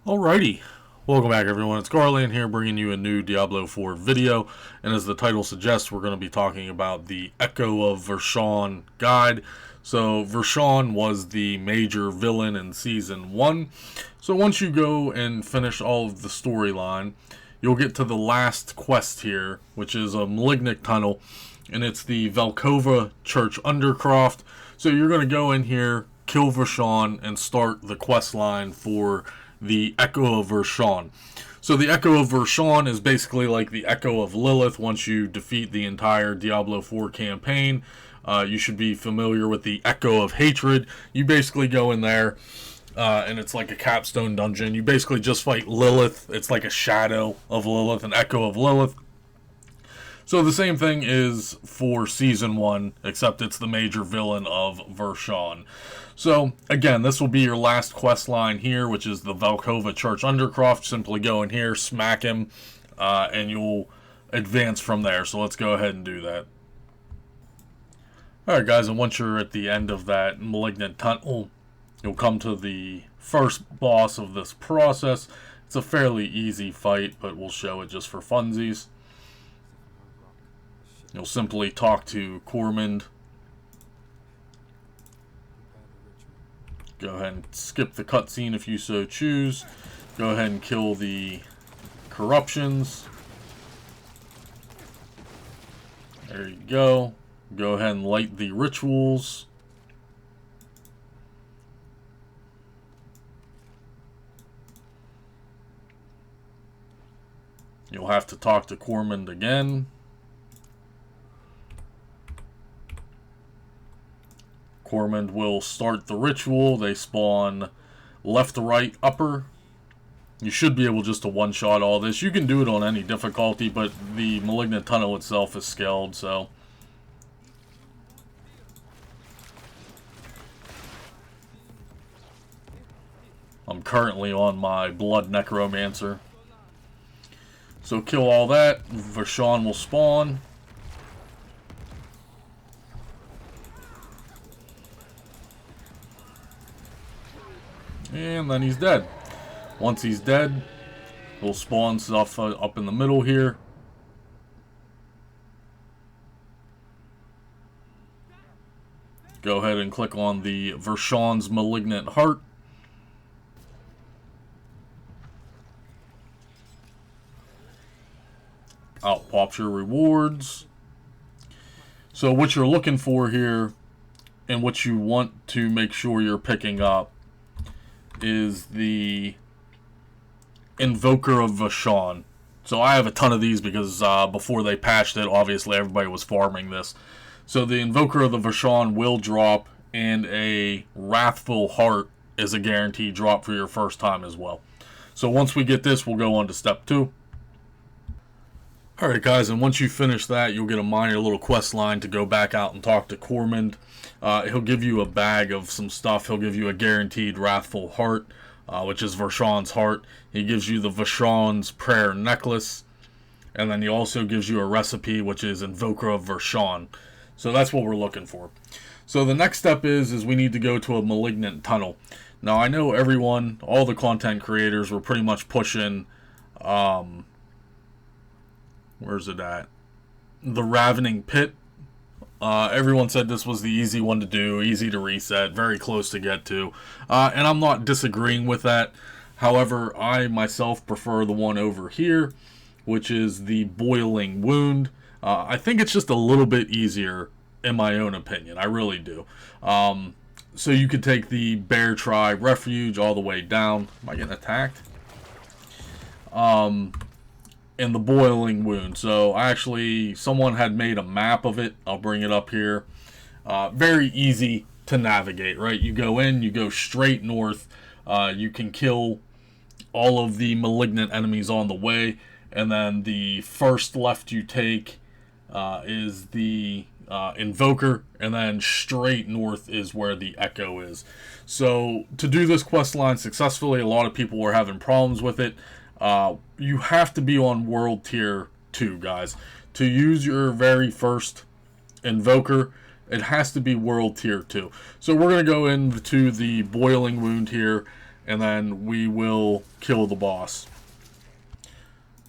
Alrighty, welcome back everyone, it's Garlaanx here bringing you a new Diablo 4 video, and as the title suggests, we're going to be talking about the Echo of Varshan guide. So Varshan was the major villain in Season 1, so once you go and finish all of the storyline, you'll get to the last quest here, which is a Malignant Tunnel, and it's the Velkova Church Undercroft. So you're going to go in here, kill Varshan, and start the quest line for the Echo of Varshan. So the Echo of Varshan is basically like the Echo of Lilith once you defeat the entire Diablo 4 campaign. You should be familiar with the Echo of Hatred. You basically go in there, and it's like a capstone dungeon. You basically just fight Lilith. It's like a shadow of Lilith, an echo of Lilith. So the same thing is for Season 1, except it's the major villain of Varshan. So, again, this will be your last quest line here, which is the Velkova Church Undercroft. Simply go in here, smack him, and you'll advance from there. So let's go ahead and do that. Alright guys, and once you're at the end of that Malignant Tunnel, you'll come to the first boss of this process. It's a fairly easy fight, but we'll show it just for funsies. You'll simply talk to Cormand. Go ahead and skip the cutscene if you so choose. Go ahead and kill the corruptions. There you go. Go ahead and light the rituals. You'll have to talk to Cormand again. Cormand will start the ritual. They spawn left to right upper. You should be able just to one-shot all this. You can do it on any difficulty, but the Malignant Tunnel itself is scaled, so. I'm currently on my Blood Necromancer. So kill all that. Varshan will spawn. And then he's dead. Once he's dead, we'll spawn stuff up in the middle here. Go ahead and click on the Varshan's Malignant Heart. Out pops your rewards. So what you're looking for here, and what you want to make sure you're picking up, is the Invoker of Varshan. So I have a ton of these because before they patched it, obviously everybody was farming this. So the Invoker of the Varshan will drop, and a Wrathful Heart is a guaranteed drop for your first time as well. So once we get this, we'll go on to step 2. Alright guys, and once you finish that, you'll get a minor little quest line to go back out and talk to Cormand. He'll give you a bag of some stuff. He'll give you a guaranteed Wrathful Heart, which is Varshan's heart. He gives you the Varshan's Prayer Necklace, and then he also gives you a recipe, which is Invoker of Varshan. So that's what we're looking for. So the next step is we need to go to a Malignant Tunnel. Now I know everyone, all the content creators were pretty much pushing, where's it at? The Ravening Pit. Everyone said this was the easy one to do, easy to reset, very close to get to. And I'm not disagreeing with that. However, I myself prefer the one over here, which is the Boiling Wound. I think it's just a little bit easier, in my own opinion. I really do. So you could take the Bear Tribe Refuge all the way down. Am I getting attacked? And the Boiling Wound. So actually, someone had made a map of it. I'll bring it up here. Very easy to navigate, right? You go in, you go straight north. You can kill all of the malignant enemies on the way, and then the first left you take is the Invoker, and then straight north is where the Echo is. So to do this quest line successfully, a lot of people were having problems with it. You have to be on World Tier 2, guys. To use your very first Invoker, it has to be World Tier 2. So we're going to go into the Boiling Wound here, and then we will kill the boss.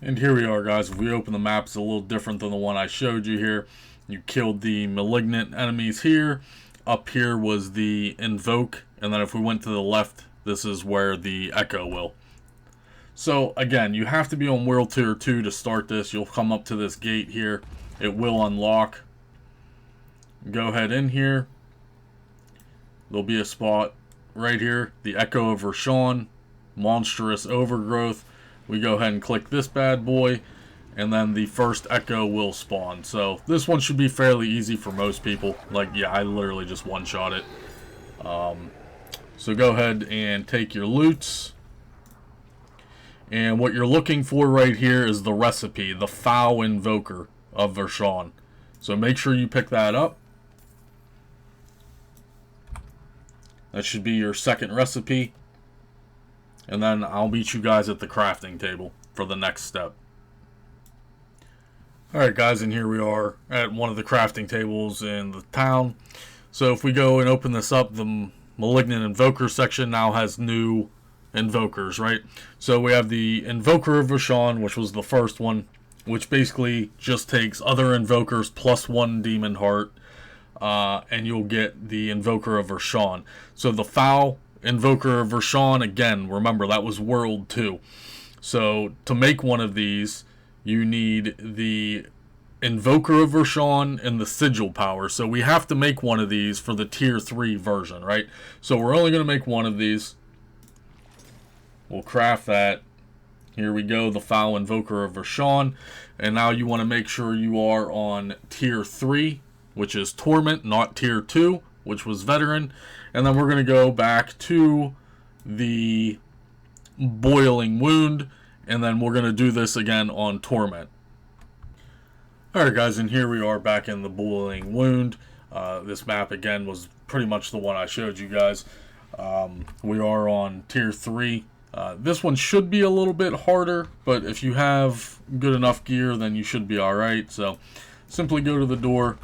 And here we are, guys. If we open the map, it's a little different than the one I showed you here. You killed the malignant enemies here. Up here was the invoke, and then if we went to the left, this is where the echo will. So again, you have to be on World Tier 2 to start this. You'll come up to this gate here. It will unlock. Go ahead in here. There'll be a spot right here. The Echo of Varshan, Monstrous Overgrowth. We go ahead and click this bad boy, and then the first Echo will spawn. So this one should be fairly easy for most people. Like, yeah, I literally just one-shot it. So go ahead and take your loots. And what you're looking for right here is the recipe, the Foul Invoker of Varshan. So make sure you pick that up. That should be your second recipe. And then I'll meet you guys at the crafting table for the next step. Alright guys, and here we are at one of the crafting tables in the town. So if we go and open this up, the Malignant Invoker section now has new invokers, right? So we have the Invoker of Varshan, which was the first one, which basically just takes other invokers plus 1 demon heart, and you'll get the Invoker of Varshan. So the Foul Invoker of Varshan, again, remember that was World 2. So to make one of these, you need the Invoker of Varshan and the Sigil power. So we have to make one of these for the Tier 3 version, right? So we're only going to make one of these. We'll craft that. Here we go, the Foul Invoker of Varshan. And now you want to make sure you are on Tier 3, which is Torment, not Tier 2, which was Veteran. And then we're going to go back to the Boiling Wound, and then we're going to do this again on Torment. Alright guys, and here we are back in the Boiling Wound. This map again was pretty much the one I showed you guys. We are on Tier 3. This one should be a little bit harder, but if you have good enough gear, then you should be alright. So simply go to the door.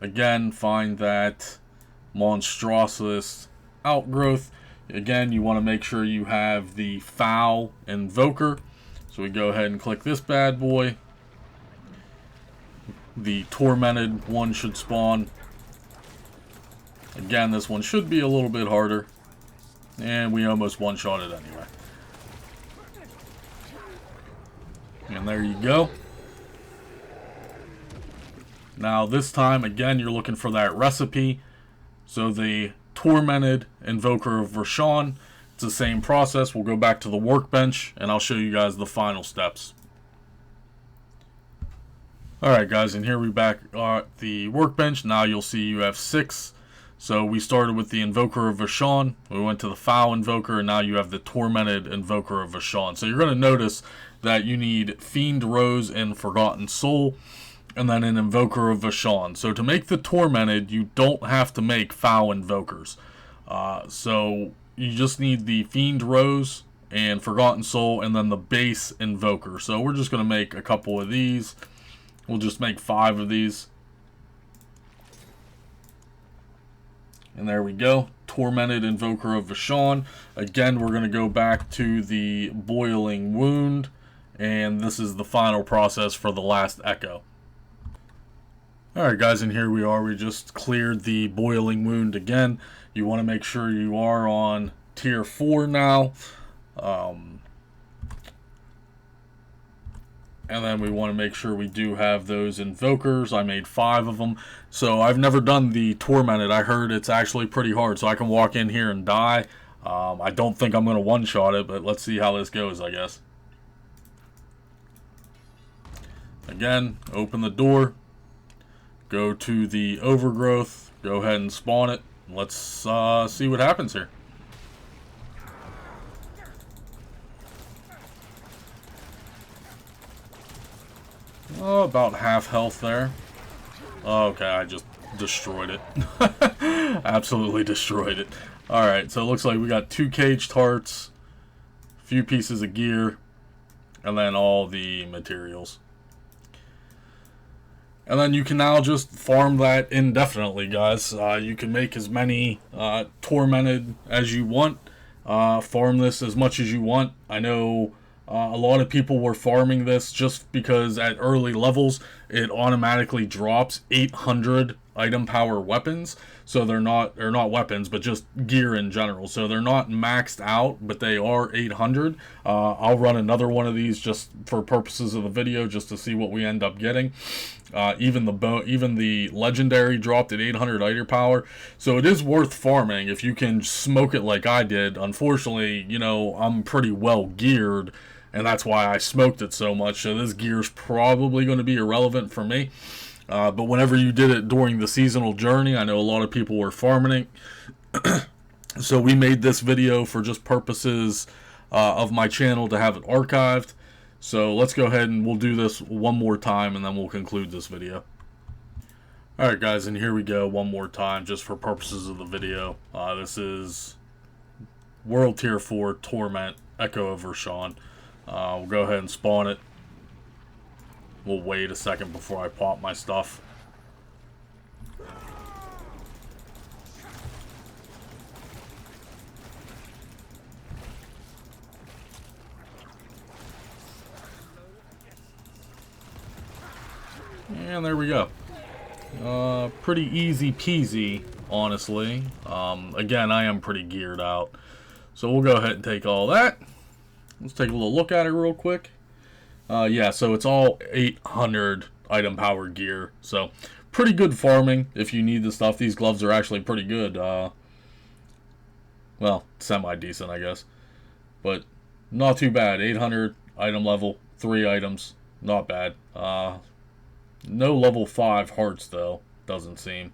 Again, find that Monstrous Outgrowth. Again, you want to make sure you have the Foul Invoker. So we go ahead and click this bad boy. The Tormented one should spawn. Again, this one should be a little bit harder. And we almost one-shot it anyway. And there you go. Now this time, again, you're looking for that recipe. So the Tormented Invoker of Varshan, it's the same process. We'll go back to the workbench, and I'll show you guys the final steps. Alright guys, and here we back at the workbench. Now you'll see you have 6. So we started with the Invoker of Varshan, we went to the Foul Invoker, and now you have the Tormented Invoker of Varshan. So you're going to notice that you need Fiend Rose and Forgotten Soul, and then an Invoker of Varshan. So to make the Tormented, you don't have to make Foul Invokers. So you just need the Fiend Rose and Forgotten Soul, and then the base Invoker. So we're just going to make a couple of these. We'll just make 5 of these. And there we go. Tormented Invoker of Varshan. Again, we're going to go back to the Boiling Wound. And this is the final process for the last Echo. Alright guys, and here we are. We just cleared the Boiling Wound again. You want to make sure you are on Tier 4 now. And then we want to make sure we do have those invokers. I made 5 of them. So I've never done the Tormented. I heard it's actually pretty hard. So I can walk in here and die. I don't think I'm going to one-shot it, but let's see how this goes, I guess. Again, open the door. Go to the Overgrowth. Go ahead and spawn it. Let's see what happens here. Oh, about half health there. Okay, I just destroyed it. Absolutely destroyed it. Alright, so it looks like we got 2 caged hearts, a few pieces of gear, and then all the materials. And then you can now just farm that indefinitely, guys. You can make as many Tormented as you want. Farm this as much as you want. I know a lot of people were farming this just because at early levels it automatically drops 800 item power weapons. So they're not weapons, but just gear in general. So they're not maxed out, but they are 800. I'll run another one of these just for purposes of the video, just to see what we end up getting. Even the legendary dropped at 800 item power, so it is worth farming if you can smoke it like I did. Unfortunately, you know, I'm pretty well geared, and that's why I smoked it so much. So this gear's probably going to be irrelevant for me. But whenever you did it during the seasonal journey, I know a lot of people were farming it. So we made this video for just purposes of my channel to have it archived. So let's go ahead and we'll do this one more time and then we'll conclude this video. Alright guys, and here we go one more time just for purposes of the video. This is World Tier 4 Torment Echo of Varshan. We'll go ahead and spawn it. We'll wait a second before I pop my stuff. And there we go. Pretty easy peasy, honestly. Again, I am pretty geared out. So we'll go ahead and take all that. Let's take a little look at it real quick. Yeah, so it's all 800 item power gear. So pretty good farming if you need the stuff. These gloves are actually pretty good. Well, semi-decent, I guess. But not too bad. 800 item level, 3 items. Not bad. No level 5 hearts, though. Doesn't seem.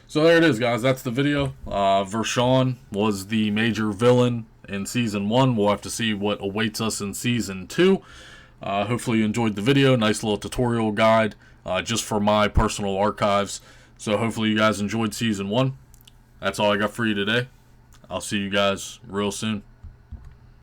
So there it is, guys. That's the video. Varshan was the major villain in Season 1. We'll have to see what awaits us in Season 2. Hopefully you enjoyed the video. Nice little tutorial guide just for my personal archives. So hopefully you guys enjoyed Season 1. That's all I got for you today. I'll see you guys real soon.